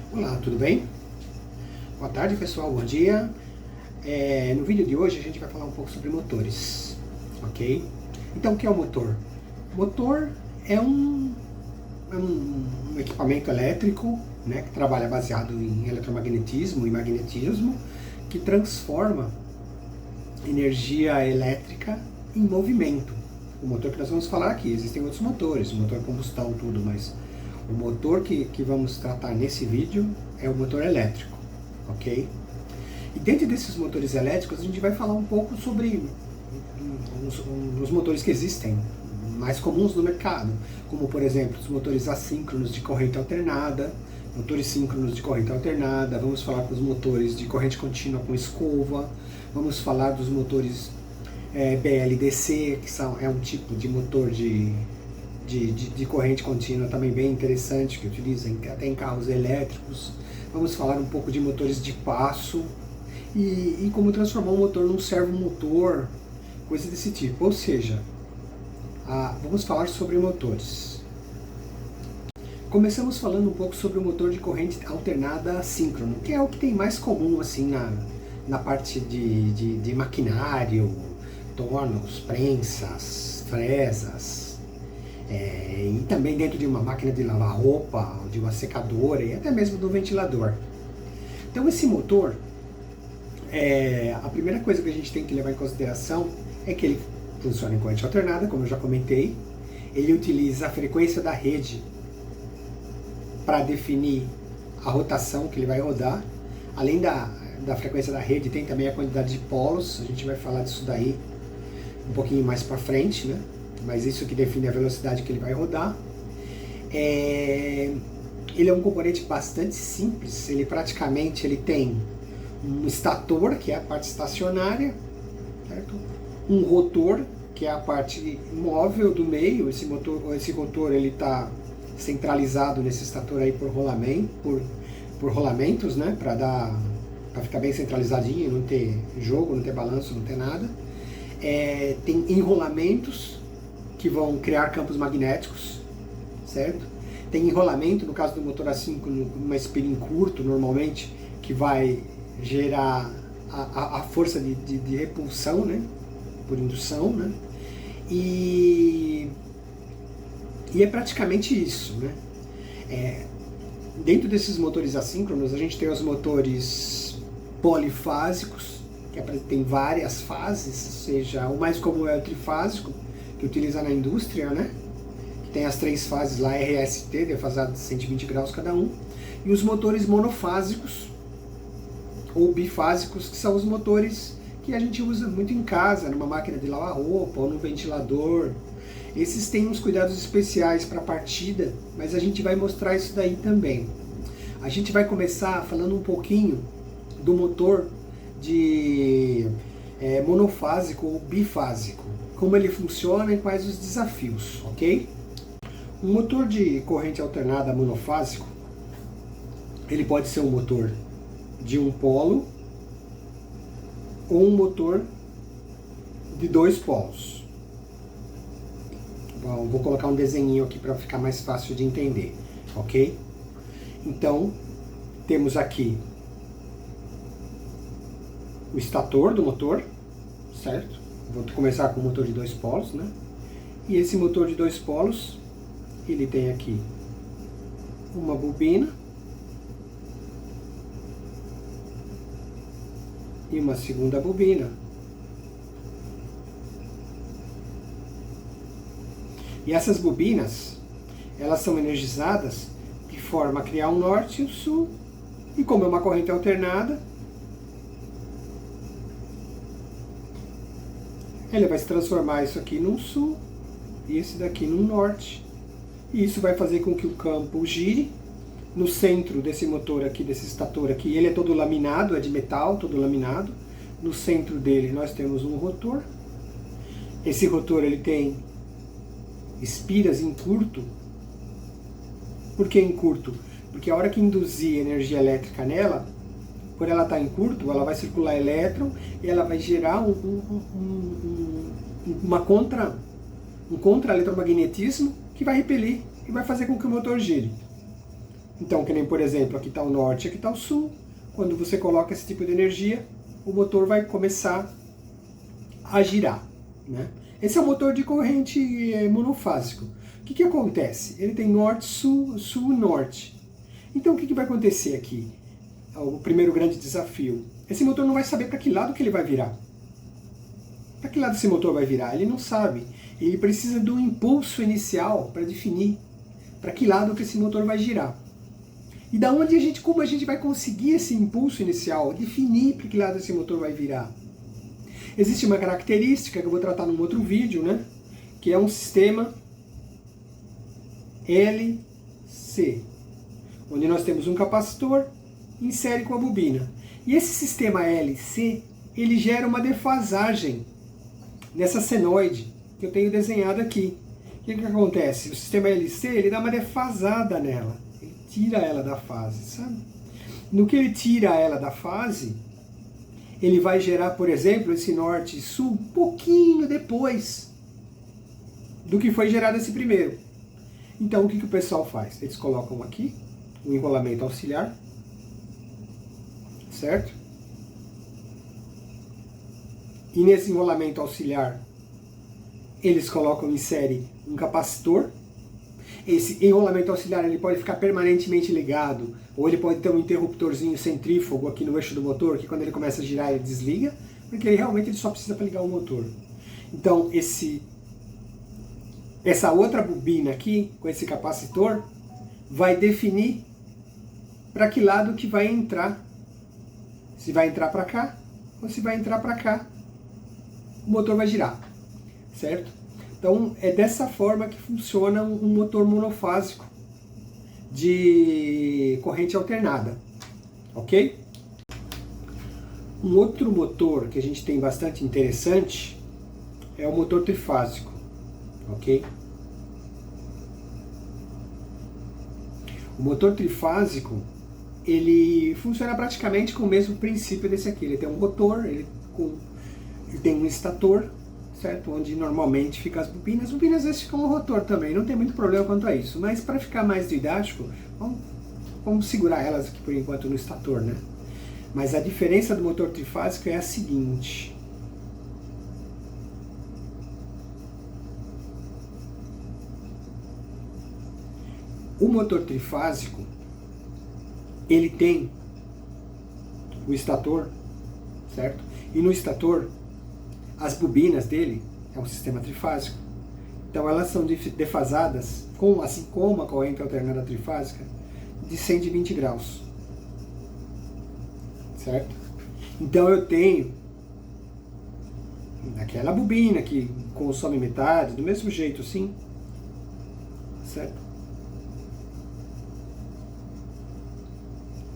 Olá, tudo bem? Boa tarde, pessoal, bom dia. No vídeo de hoje a gente vai falar um pouco sobre motores, ok? Então, o que é o motor? O motor é um equipamento elétrico, né, que trabalha baseado em eletromagnetismo e magnetismo, que transforma energia elétrica em movimento. O motor que nós vamos falar aqui, existem outros motores, motor a combustão, tudo, mas o motor que vamos tratar nesse vídeo é o motor elétrico, ok? E dentro desses motores elétricos a gente vai falar um pouco sobre os motores que existem, mais comuns no mercado, como por exemplo os motores assíncronos de corrente alternada, motores síncronos de corrente alternada, vamos falar dos motores de corrente contínua com escova, vamos falar dos motores BLDC, que é um tipo de motor de corrente contínua também bem interessante, que utiliza até em carros elétricos. Vamos falar um pouco de motores de passo e como transformar um motor num servomotor, coisa desse tipo. Ou seja, vamos falar sobre motores. Começamos falando um pouco sobre o motor de corrente alternada assíncrono, que é o que tem mais comum assim na parte de maquinário, tornos, prensas, fresas, e também dentro de uma máquina de lavar roupa, de uma secadora e até mesmo do ventilador. Então esse motor, a primeira coisa que a gente tem que levar em consideração é que ele funciona em corrente alternada, como eu já comentei. Ele utiliza a frequência da rede para definir a rotação que ele vai rodar. Além da frequência da rede, tem também a quantidade de polos, a gente vai falar disso daí um pouquinho mais para frente, né? Mas isso que define a velocidade que ele vai rodar. Ele é um componente bastante simples, ele tem um estator, que é a parte estacionária, certo? Um rotor, que é a parte móvel do meio. Esse rotor ele está centralizado nesse estator aí por rolamentos, né? Para ficar bem centralizadinho, não ter jogo, não ter balanço, não ter nada. Tem enrolamentos que vão criar campos magnéticos, certo? Tem enrolamento, no caso do motor assíncrono, uma spin curto normalmente, que vai gerar a força de repulsão, né? Por indução, né? E é praticamente isso, né? Dentro desses motores assíncronos a gente tem os motores polifásicos, que tem várias fases, ou seja, o mais comum é o trifásico, que utiliza na indústria, né? Que tem as 3 fases lá, RST, defasado de 120 graus cada um, e os motores monofásicos ou bifásicos, que são os motores que a gente usa muito em casa, numa máquina de lavar roupa ou no ventilador. Esses têm uns cuidados especiais para a partida, mas a gente vai mostrar isso daí também. A gente vai começar falando um pouquinho do motor de monofásico ou bifásico, como ele funciona e quais os desafios, ok? Um motor de corrente alternada monofásico, ele pode ser um motor de um polo ou um motor de 2 polos. Bom, vou colocar um desenho aqui para ficar mais fácil de entender, ok? Então, temos aqui o estator do motor, certo? Vou começar com o motor de 2 polos, né? E esse motor de 2 polos, ele tem aqui uma bobina e uma segunda bobina. E essas bobinas, elas são energizadas de forma a criar um norte e um sul, e como é uma corrente alternada, ele vai se transformar isso aqui num sul e esse daqui num norte. E isso vai fazer com que o campo gire. No centro desse motor aqui, desse estator aqui, ele é todo laminado, é de metal, todo laminado. No centro dele nós temos um rotor. Esse rotor ele tem espiras em curto. Por que em curto? Porque a hora que induzir energia elétrica nela, por ela estar em curto, ela vai circular elétron e ela vai gerar um contra-eletromagnetismo que vai repelir e vai fazer com que o motor gire. Então, que nem, por exemplo, aqui está o norte, aqui está o sul. Quando você coloca esse tipo de energia, o motor vai começar a girar, né? Esse é o motor de corrente monofásico. O que acontece? Ele tem norte, sul, sul e norte. Então, o que vai acontecer aqui? O primeiro grande desafio. Esse motor não vai saber para que lado que ele vai virar. Para que lado esse motor vai virar? Ele não sabe. Ele precisa do impulso inicial para definir para que lado que esse motor vai girar. E da onde como a gente vai conseguir esse impulso inicial, definir para que lado esse motor vai virar? Existe uma característica que eu vou tratar num outro vídeo, né? Que é um sistema LC, onde nós temos um capacitor em série com a bobina. E esse sistema LC, ele gera uma defasagem nessa senoide que eu tenho desenhado aqui. O que acontece? O sistema LC, ele dá uma defasada nela. Ele tira ela da fase, sabe? No que ele tira ela da fase, ele vai gerar, por exemplo, esse norte e sul um pouquinho depois do que foi gerado esse primeiro. Então, o que o pessoal faz? Eles colocam aqui o enrolamento auxiliar, certo? E nesse enrolamento auxiliar, eles colocam em série um capacitor. Esse enrolamento auxiliar ele pode ficar permanentemente ligado, ou ele pode ter um interruptorzinho centrífugo aqui no eixo do motor, que quando ele começa a girar ele desliga, porque ele só precisa para ligar o motor. Então essa outra bobina aqui, com esse capacitor, vai definir para que lado que vai entrar. Se vai entrar para cá, ou se vai entrar para cá, o motor vai girar, certo? Então é dessa forma que funciona um motor monofásico de corrente alternada, ok? Um outro motor que a gente tem bastante interessante é o motor trifásico, ok? O motor trifásico, ele funciona praticamente com o mesmo princípio desse aqui. Ele tem um rotor, ele tem um estator, certo? Onde normalmente ficam as bobinas. As bobinas às vezes ficam no rotor também, não tem muito problema quanto a isso. Mas para ficar mais didático, vamos segurar elas aqui por enquanto no estator, né? Mas a diferença do motor trifásico é a seguinte. O motor trifásico, ele tem o estator, certo? E no estator, as bobinas dele é um sistema trifásico. Então elas são defasadas, assim como a corrente alternada trifásica, de 120 graus. Certo? Então eu tenho aquela bobina que consome metade, do mesmo jeito assim, certo?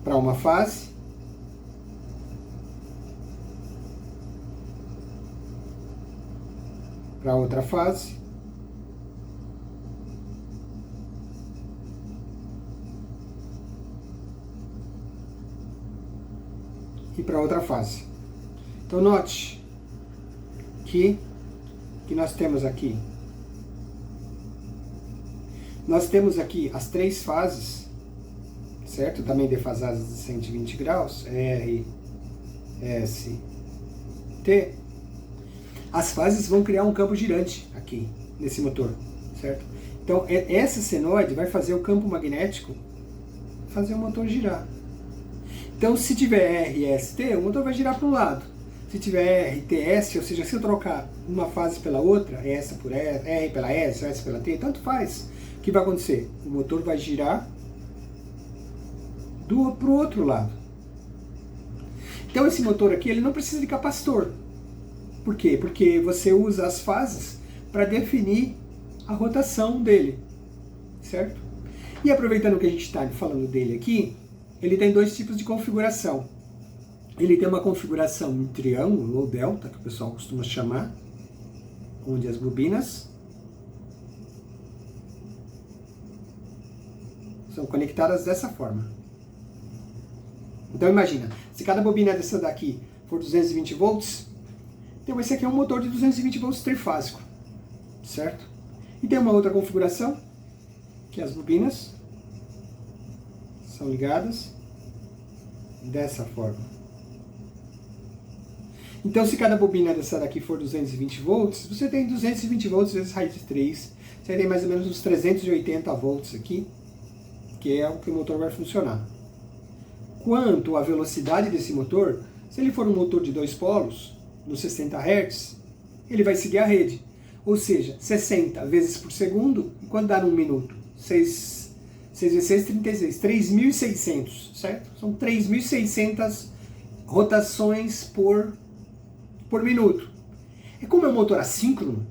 Para uma fase, para outra fase, e para outra fase. Então note que nós temos aqui as três fases, certo? Também defasadas de 120 graus, R, S, T. As fases vão criar um campo girante aqui, nesse motor, certo? Então, essa senoide vai fazer o campo magnético fazer o motor girar. Então, se tiver R, S, T, o motor vai girar para um lado. Se tiver R, T, S, ou seja, se eu trocar uma fase pela outra, essa por S, R pela S, S pela T, tanto faz. O que vai acontecer? O motor vai girar para o outro lado. Então esse motor aqui ele não precisa de capacitor. Por quê? Porque você usa as fases para definir a rotação dele, certo? E aproveitando que a gente está falando dele aqui, ele tem dois tipos de configuração. Ele tem uma configuração em triângulo ou delta, que o pessoal costuma chamar, onde as bobinas são conectadas dessa forma. Então imagina, se cada bobina dessa daqui for 220 volts, então esse aqui é um motor de 220 volts trifásico, certo? E tem uma outra configuração, que as bobinas são ligadas dessa forma. Então, se cada bobina dessa daqui for 220 volts, você tem 220 volts vezes raiz de 3, você tem mais ou menos uns 380 volts aqui, que é o que o motor vai funcionar. Quanto à velocidade desse motor, se ele for um motor de 2 polos, nos 60 Hz, ele vai seguir a rede. Ou seja, 60 vezes por segundo, e quanto dá num minuto? 6 vezes 6, 36. 3.600, certo? São 3.600 rotações por minuto. E como é um motor assíncrono,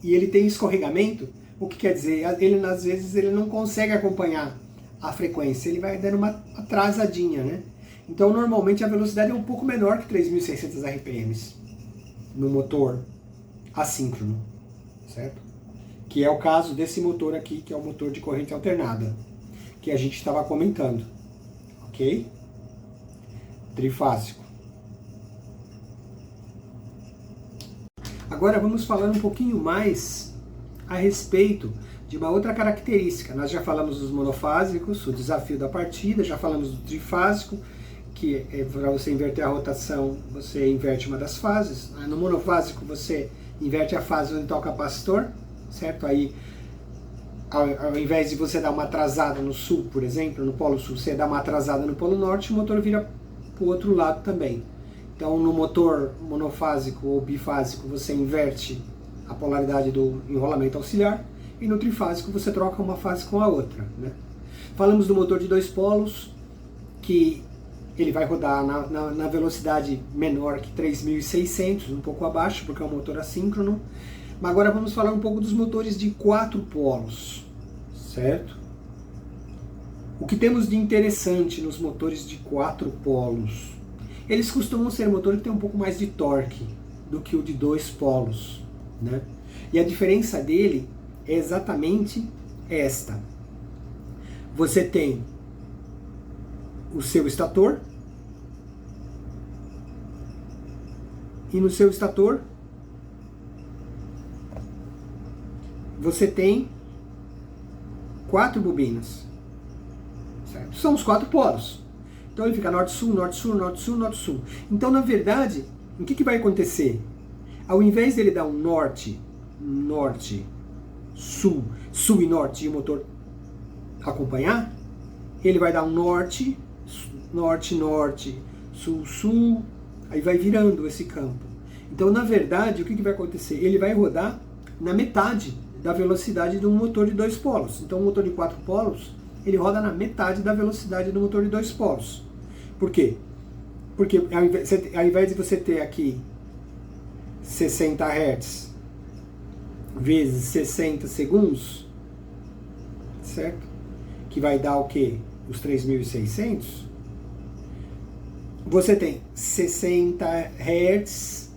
e ele tem escorregamento, o que quer dizer? Ele, às vezes, ele não consegue acompanhar a frequência, ele vai dando uma atrasadinha, né? Então, normalmente, a velocidade é um pouco menor que 3.600 RPMs no motor assíncrono, certo? Que é o caso desse motor aqui, que é o motor de corrente alternada, que a gente estava comentando, ok? Trifásico. Agora vamos falar um pouquinho mais a respeito de uma outra característica. Nós já falamos dos monofásicos, o desafio da partida, já falamos do trifásico, que é para você inverter a rotação, você inverte uma das fases. No monofásico você inverte a fase onde está o capacitor, certo? Aí, ao invés de você dar uma atrasada no sul, por exemplo, no polo sul, você dá uma atrasada no polo norte, o motor vira para o outro lado também. Então, no motor monofásico ou bifásico, você inverte a polaridade do enrolamento auxiliar, e no trifásico você troca uma fase com a outra, né? Falamos do motor de 2 polos, que ele vai rodar na velocidade menor que 3.600, um pouco abaixo, porque é um motor assíncrono. Mas agora vamos falar um pouco dos motores de 4 polos, certo? O que temos de interessante nos motores de 4 polos? Eles costumam ser motores que têm um pouco mais de torque do que o de 2 polos, né? E a diferença dele é exatamente esta. Você tem o seu estator, e no seu estator você tem 4 bobinas, certo? São os 4 polos. Então ele fica norte-sul, norte-sul, norte-sul, norte-sul. Então, na verdade, o que vai acontecer? Ao invés dele dar um norte, norte, sul, sul e norte, e o motor acompanhar, ele vai dar um norte, norte, norte, sul, sul, aí vai virando esse campo. Então, na verdade, o que vai acontecer? Ele vai rodar na metade da velocidade de um motor de 2 polos. Então, um motor de 4 polos, ele roda na metade da velocidade do motor de 2 polos. Por quê? Porque ao invés de você ter aqui 60 Hz vezes 60 segundos, certo? Que vai dar o quê? Os 3.600. Você tem 60 Hz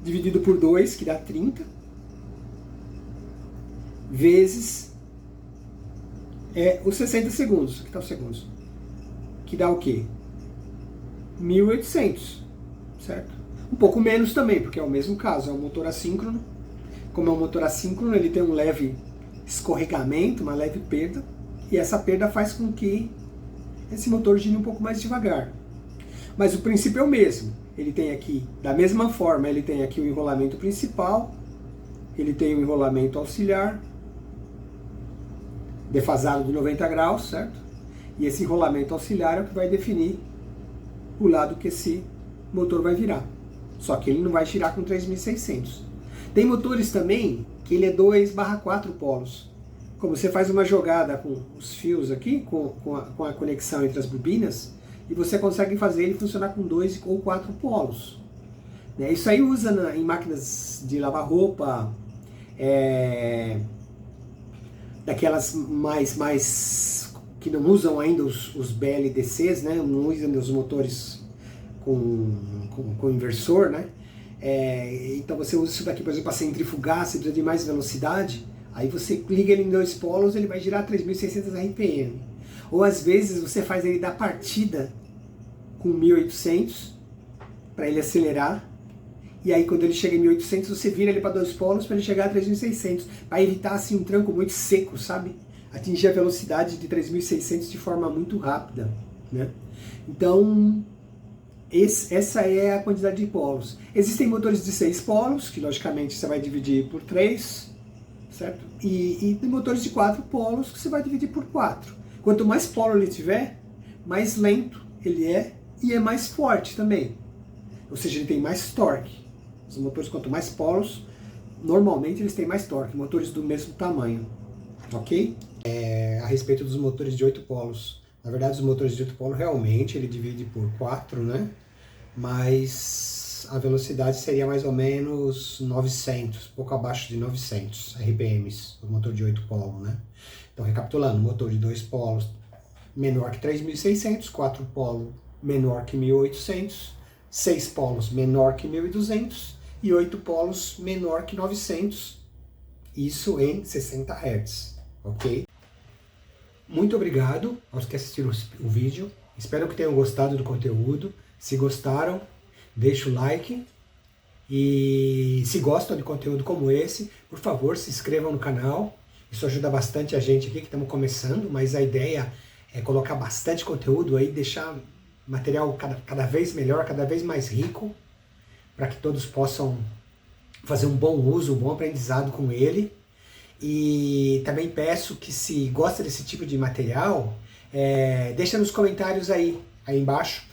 dividido por 2, que dá 30, vezes os 60 segundos, que tá os segundos, que dá o quê? 1.800, certo? Um pouco menos também, porque é o mesmo caso, é um motor assíncrono. Como é um motor assíncrono, ele tem um leve escorregamento, uma leve perda, e essa perda faz com que esse motor gire um pouco mais devagar. Mas o princípio é o mesmo. Ele tem aqui, da mesma forma, ele tem aqui o enrolamento principal, ele tem o enrolamento auxiliar, defasado de 90 graus, certo? E esse enrolamento auxiliar é o que vai definir o lado que esse motor vai virar. Só que ele não vai girar com 3.600. Tem motores também que ele é 2/4 polos. Como você faz uma jogada com os fios aqui, com a conexão entre as bobinas, e você consegue fazer ele funcionar com 2 ou 4 polos. Isso aí usa em máquinas de lavar roupa, daquelas mais que não usam ainda os BLDCs, né? Não usam os motores com inversor, né? Então você usa isso daqui, por exemplo, para centrifugar, você precisa de mais velocidade, aí você liga ele em 2 polos, ele vai girar 3.600 RPM. Ou às vezes você faz ele dar partida com 1.800 para ele acelerar, e aí quando ele chega em 1.800 você vira ele para 2 polos para ele chegar a 3.600, para evitar assim um tranco muito seco, sabe? atingir a velocidade de 3.600 de forma muito rápida, né? Então, essa é a quantidade de polos. Existem motores de 6 polos, que logicamente você vai dividir por 3, certo? E motores de 4 polos, que você vai dividir por 4. Quanto mais polo ele tiver, mais lento ele é e é mais forte também. Ou seja, ele tem mais torque. Os motores, quanto mais polos, normalmente eles têm mais torque. Motores do mesmo tamanho, ok? A respeito dos motores de 8 polos. Na verdade, os motores de 8 polos realmente ele divide por 4, né? Mas a velocidade seria mais ou menos 900, pouco abaixo de 900 RPMs, o motor de 8 polos, né? Então, recapitulando, motor de 2 polos menor que 3.600, 4 polos menor que 1.800, 6 polos menor que 1.200 e 8 polos menor que 900, isso em 60 Hz, ok? Muito obrigado aos que assistiram o vídeo, espero que tenham gostado do conteúdo. Se gostaram, deixa o like e se gostam de conteúdo como esse, por favor, se inscrevam no canal. Isso ajuda bastante a gente aqui que estamos começando, mas a ideia é colocar bastante conteúdo aí, deixar material cada vez melhor, cada vez mais rico, para que todos possam fazer um bom uso, um bom aprendizado com ele. E também peço que, se gosta desse tipo de material, deixa nos comentários aí embaixo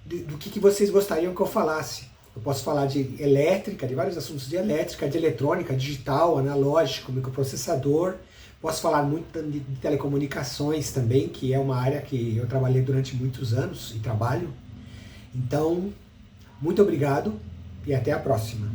do que vocês gostariam que eu falasse. Eu posso falar de elétrica, de vários assuntos de elétrica, de eletrônica, digital, analógico, microprocessador. Posso falar muito de telecomunicações também, que é uma área que eu trabalhei durante muitos anos e trabalho. Então, muito obrigado e até a próxima.